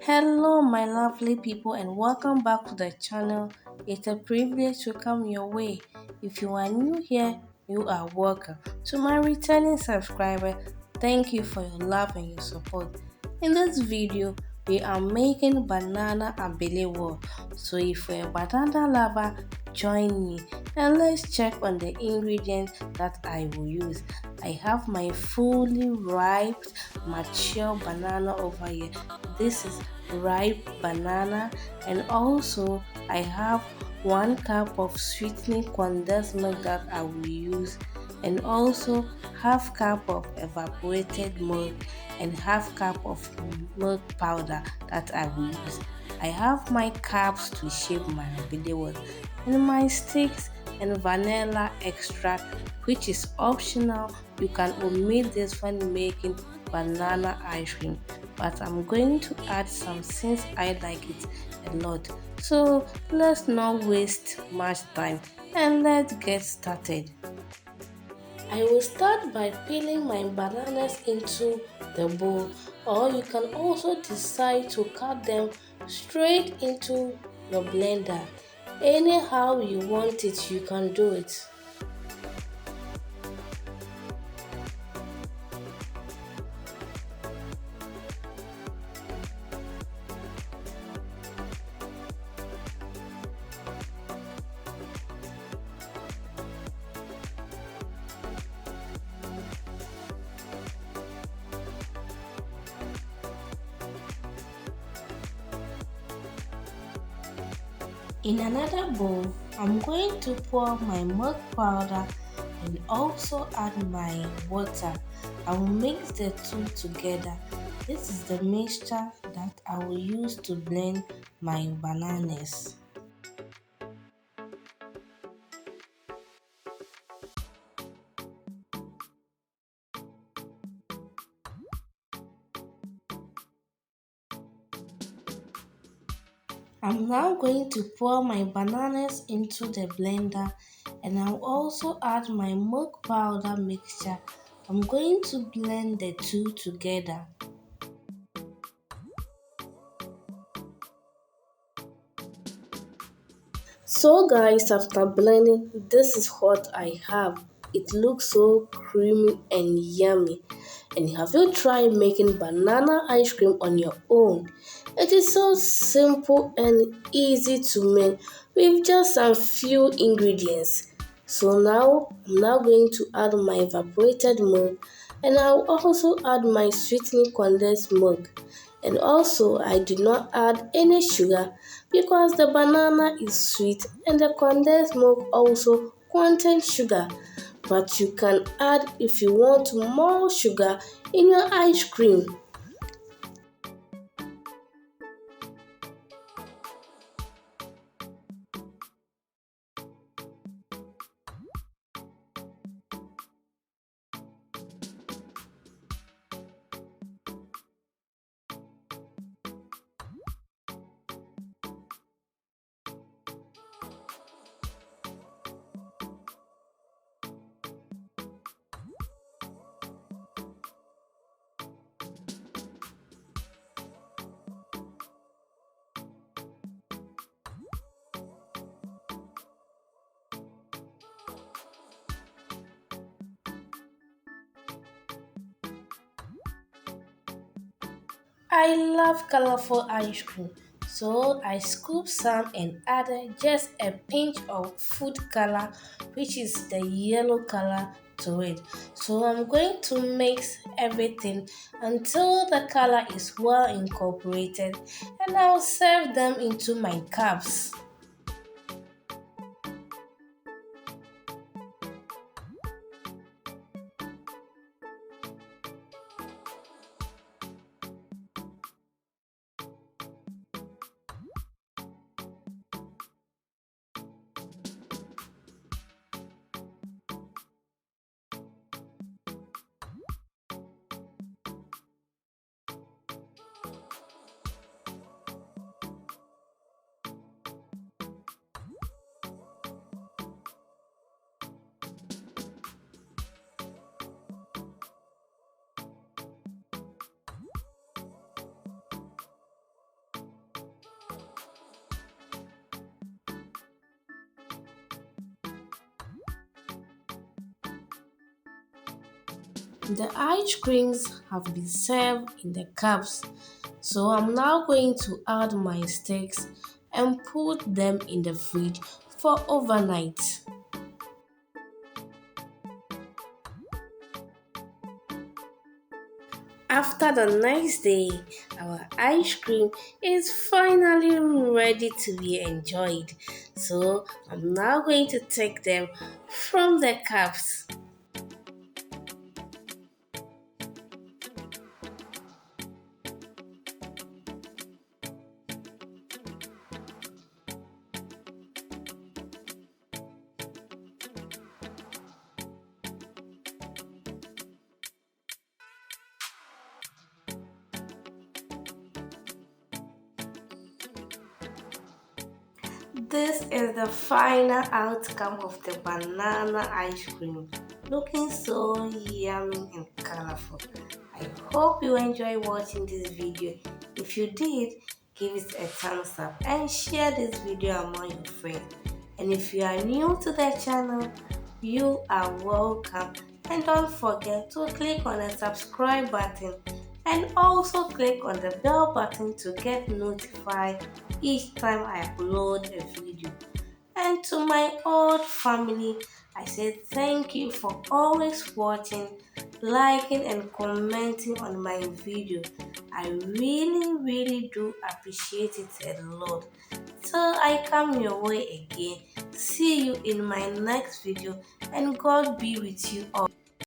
Hello, my lovely people, and welcome back to the channel. It's a privilege to come your way. If you are new here, you are welcome. To my returning subscriber, thank you for your love and your support. In this video, we are making banana abelewalls. So if you're a banana lover, join me and let's check on the ingredients that I will use. I have my fully ripe, mature banana over here. This is ripe banana, and also I have 1 cup of sweetening condensed milk that I will use, and also half cup of evaporated milk and half cup of milk powder that I will use. I have my cups to shape my abelewals and my sticks and vanilla extract, which is optional. You can omit this when making banana ice cream, but I'm going to add some since I like it a lot. So let's not waste much time and let's get started. I will start by peeling my bananas into the bowl, or you can also decide to cut them straight into your blender. Anyhow you want it, you can do it. In another bowl, I'm going to pour my milk powder and also add my water. I will mix the two together. This is the mixture that I will use to blend my bananas. I'm now going to pour my bananas into the blender, and I'll also add my milk powder mixture. I'm going to blend the two together. So guys, after blending, this is what I have. It looks so creamy and yummy. And have you tried making banana ice cream on your own? It is so simple and easy to make with just a few ingredients. So now I'm now going to add my evaporated milk, and I'll also add my sweetening condensed milk. And also I did not add any sugar because the banana is sweet and the condensed milk also contains sugar. But you can add if you want more sugar in your ice cream. I love colorful ice cream, so I scooped some and added just a pinch of food color, which is the yellow color, to it. So I'm going to mix everything until the color is well incorporated, and I'll serve them into my cups. The ice creams have been served in the cups, so I'm now going to add my sticks and put them in the fridge for overnight. After the next day, our ice cream is finally ready to be enjoyed. So I'm now going to take them from the cups. This is the final outcome of the banana ice cream. Looking so yummy and colorful. I hope you enjoy watching this video. If you did, give it a thumbs up and share this video among your friends. And if you are new to the channel, you are welcome. And don't forget to click on the subscribe button and also click on the bell button to get notified each time I upload a video. And to my old family, I say thank you for always watching, liking, and commenting on my video. I really do appreciate it a lot. So I come your way again. See you in my next video, and God be with you all.